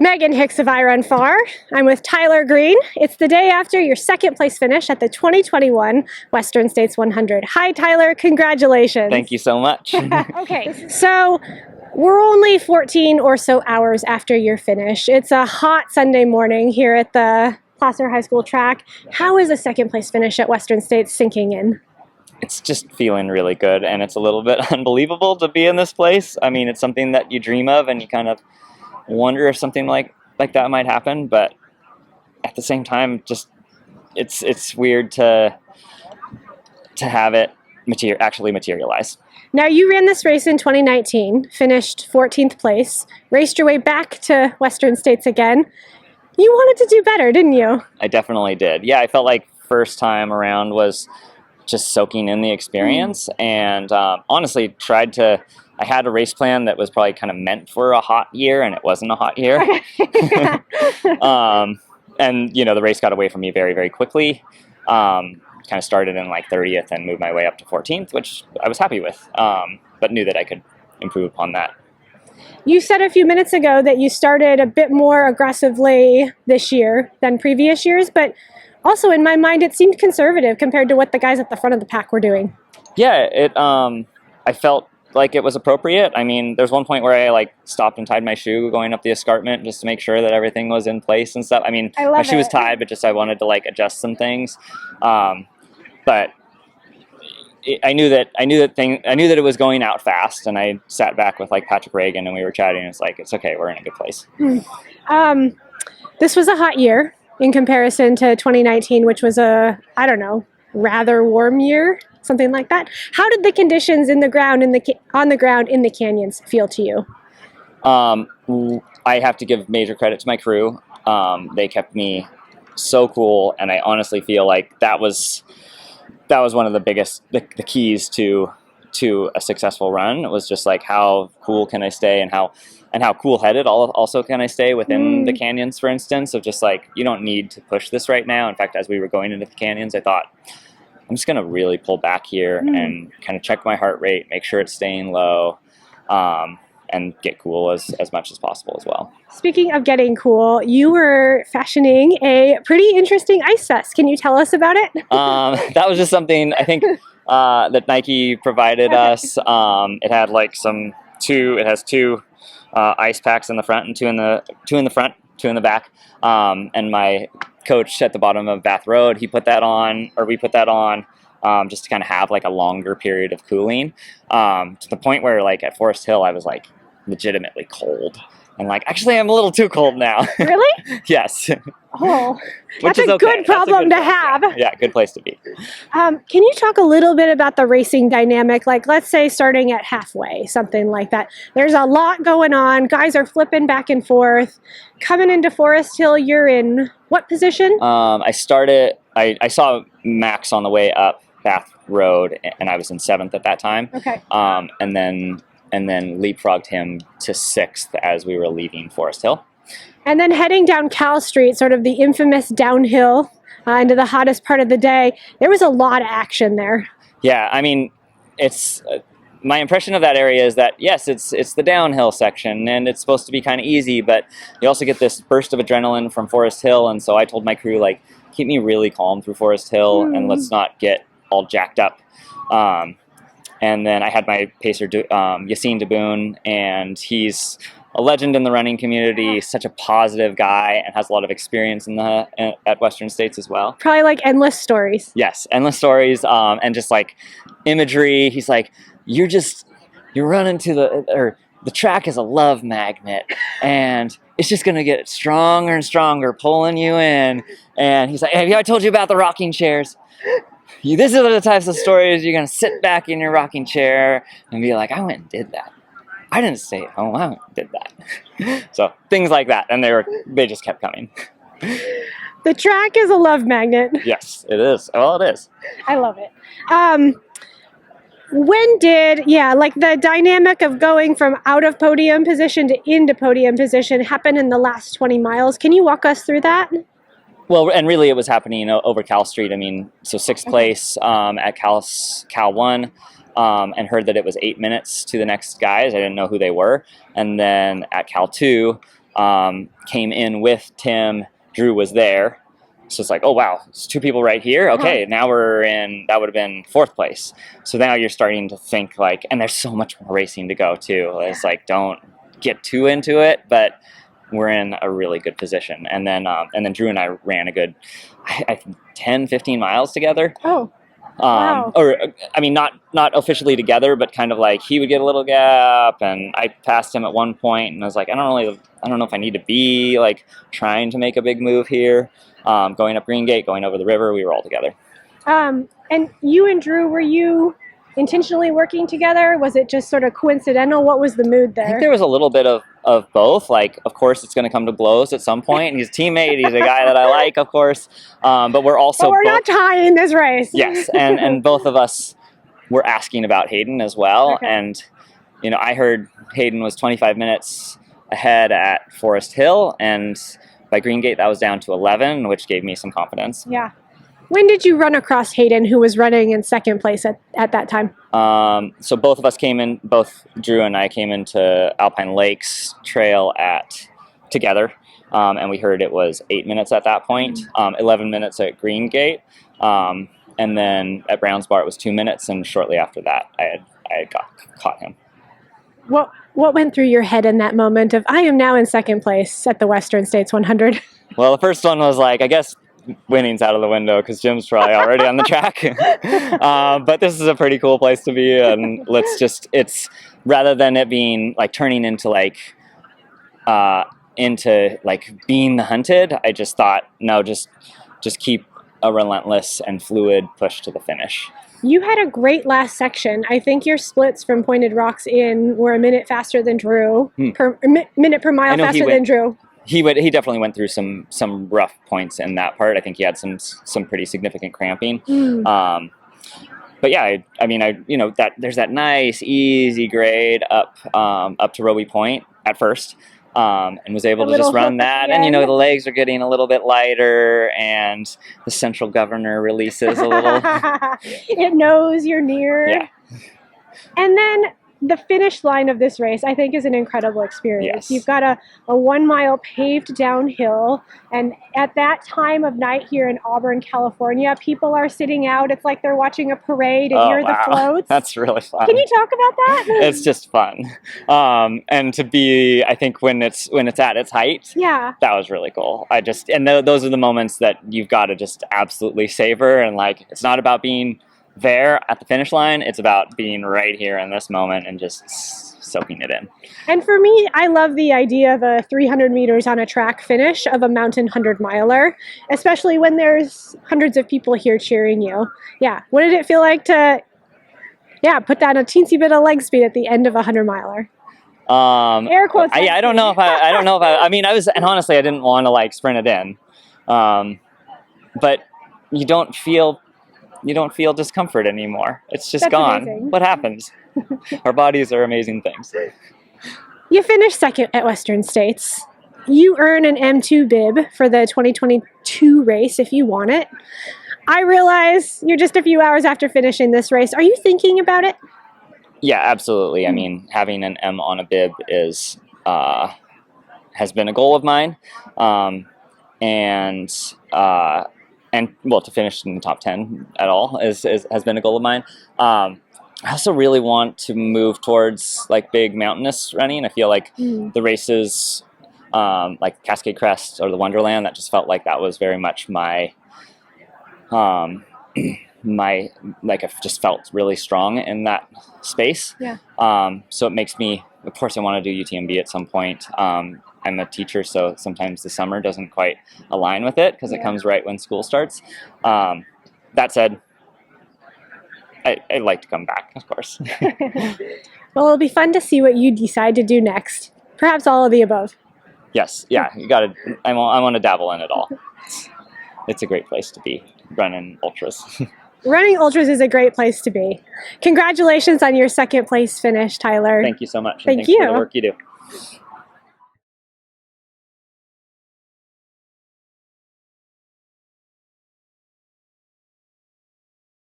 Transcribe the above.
Megan Hicks of I Run Far. I'm with Tyler Green. It's the day after your second place finish at the 2021 Western States 100. Hi, Tyler. Congratulations. Thank you so much. Okay, so we're only 14 or so hours after your finish. It's a hot Sunday morning here at the Placer High School track. How is a second place finish at Western States sinking in? It's just feeling really good, and it's a little bit unbelievable to be in this place. I mean, it's something that you dream of, and you kind of wonder if something like that might happen, but at the same time, just it's weird to have it actually materialize. Now, you ran this race in 2019, finished 14th place, raced your way back to Western States again. You wanted to do better, didn't you? I definitely did. Yeah, I felt like first time around was just soaking in the experience, and honestly I had a race plan that was probably kind of meant for a hot year, and it wasn't a hot year. And the race got away from me very, very quickly. Kind of started in like 30th and moved my way up to 14th, which I was happy with, but knew that I could improve upon that. You said a few minutes ago that you started a bit more aggressively this year than previous years, but also in my mind it seemed conservative compared to what the guys at the front of the pack were doing. Yeah, I felt like it was appropriate. I mean, there's one point where I stopped and tied my shoe going up the escarpment just to make sure that everything was in place and stuff. I mean, my shoe was tied, but just I wanted to adjust some things. But I knew that it was going out fast, and I sat back with Patrick Reagan and we were chatting. And it's okay, we're in a good place. This was a hot year in comparison to 2019, which was a, rather warm year, something like that. How did the conditions on the ground in the canyons feel to you? I have to give major credit to my crew. They kept me so cool, and I honestly feel like that was one of the biggest the keys to a successful run. It was just how cool can I stay, and how cool-headed also can I stay within the canyons, for instance, of just you don't need to push this right now. In fact, as we were going into the canyons, I thought, I'm just going to really pull back here and kind of check my heart rate, make sure it's staying low, and get cool as much as possible as well. Speaking of getting cool, you were fashioning a pretty interesting ice vest. Can you tell us about it? That was just something I think that Nike provided us. It had it has two ice packs in the front and two in the front, two in the back. And my coach at the bottom of Bath Road, we put that on, just to kind of have a longer period of cooling, to the point where at Forest Hill I was legitimately cold, and actually I'm a little too cold now. Really? Yes. Oh, that's a good problem to have. Yeah, good place to be. Can you talk a little bit about the racing dynamic? Let's say starting at halfway, something like that. There's a lot going on. Guys are flipping back and forth. Coming into Forest Hill, you're in what position? I saw Max on the way up Bath Road, and I was in 7th at that time. Okay. And then leapfrogged him to 6th as we were leaving Forest Hill. And then heading down Cal Street, sort of the infamous downhill into the hottest part of the day, there was a lot of action there. Yeah, I mean, it's my impression of that area is that, yes, it's the downhill section, and it's supposed to be kind of easy, but you also get this burst of adrenaline from Forest Hill, and so I told my crew, keep me really calm through Forest Hill, and let's not get all jacked up. And then I had my pacer, Yassine Daboon, and he's a legend in the running community, such a positive guy, and has a lot of experience at Western States as well. Probably endless stories. Yes, endless stories, and just imagery. He's you're running to the track is a love magnet, and it's just gonna get stronger and stronger, pulling you in. And he's have I told you about the rocking chairs? This is the types of stories you're going to sit back in your rocking chair and be I went and did that. I didn't stay at home. I went and did that. So things like that. And they just kept coming. The track is a love magnet. Yes, it is. Well, it is. I love it. When did, the dynamic of going from out of podium position to into podium position happen in the last 20 miles? Can you walk us through that? Well, and really it was happening over Cal Street. I mean, so 6th place at Cal 1, and heard that it was 8 minutes to the next guys. I didn't know who they were. And then at Cal 2, came in with Tim. Drew was there. So it's like, oh, wow, it's 2 people right here. Okay, now we're in, that would have been 4th place. So now you're starting to think like, and there's so much more racing to go too. It's like, don't get too into it, but we're in a really good position. And then Drew and I ran a good, I think 10, 15 miles together. Oh, wow. Or, I mean, not officially together, but kind of like he would get a little gap and I passed him at one point and I was like, I don't know if I need to be like trying to make a big move here. Going up Green Gate, going over the river, we were all together. And you and Drew, were you intentionally working together? Was it just sort of coincidental? What was the mood there? I think there was a little bit of both. Like, of course, it's going to come to blows at some point. He's a teammate. He's a guy that I like, of course. But we're also we're not tying this race. Yes, and both of us were asking about Hayden as well. Okay. And, you know, I heard Hayden was 25 minutes ahead at Forest Hill, and by Green Gate, that was down to 11, which gave me some confidence. Yeah. When did you run across Hayden, who was running in 2nd place at that time? So both of us came in, both Drew and I came into Alpine Lakes Trail together, and we heard it was 8 minutes at that point, 11 minutes at Green Gate, and then at Brown's Bar it was 2 minutes, and shortly after that I had caught him. What went through your head in that moment of, I am now in 2nd place at the Western States 100? Well, the first one was like, I guess winning's out of the window because Jim's probably already on the track. But this is a pretty cool place to be, and it's rather than it being like turning into like being the hunted, I just thought, no, just keep a relentless and fluid push to the finish. You had a great last section. I think your splits from Pointed Rocks in were a minute faster than Drew, minute per mile faster than Drew. He definitely went through some rough points in that part. I think he had some pretty significant cramping. But yeah, I mean, that there's that nice easy grade up to Roby Point at first. And was able to just run that. And, the legs are getting a little bit lighter and the central governor releases a little. It knows you're near. Yeah. And then the finish line of this race, I think, is an incredible experience. Yes. You've got a 1 mile paved downhill. And at that time of night here in Auburn, California, people are sitting out. It's like they're watching a parade and you're the floats. That's really fun. Can you talk about that? It's just fun. And to be, I think when it's at its height, yeah, that was really cool. Those are the moments that you've got to just absolutely savor. And like, it's not about being there at the finish line, it's about being right here in this moment and just soaking it in. And for me, I love the idea of a 300 meters on a track finish of a mountain 100-miler, especially when there's hundreds of people here cheering you. Yeah, what did it feel like to put down a teensy bit of leg speed at the end of a 100-miler? Air quotes. I don't know if I mean, and honestly, I didn't want to like sprint it in. But you don't feel discomfort anymore. It's just gone. Amazing. What happens? Our bodies are amazing things. You finished 2nd at Western States. You earn an M2 bib for the 2022 race if you want it. I realize you're just a few hours after finishing this race. Are you thinking about it? Yeah, absolutely. I mean, having an M on a bib has been a goal of mine. And to finish in the top 10 at all has been a goal of mine. I also really want to move towards like big mountainous running. I feel like the races like Cascade Crest or the Wonderland, that just felt like that was very much I just felt really strong in that space. Yeah. So it makes me, of course I want to do UTMB at some point. I'm a teacher, so sometimes the summer doesn't quite align with it because it comes right when school starts. That said, I'd like to come back, of course. Well, it'll be fun to see what you decide to do next. Perhaps all of the above. Yes, yeah, you got to. I want to dabble in it all. It's a great place to be running ultras. Running ultras is a great place to be. Congratulations on your 2nd place finish, Tyler. Thank you so much. Thank Thanks you for the work you do.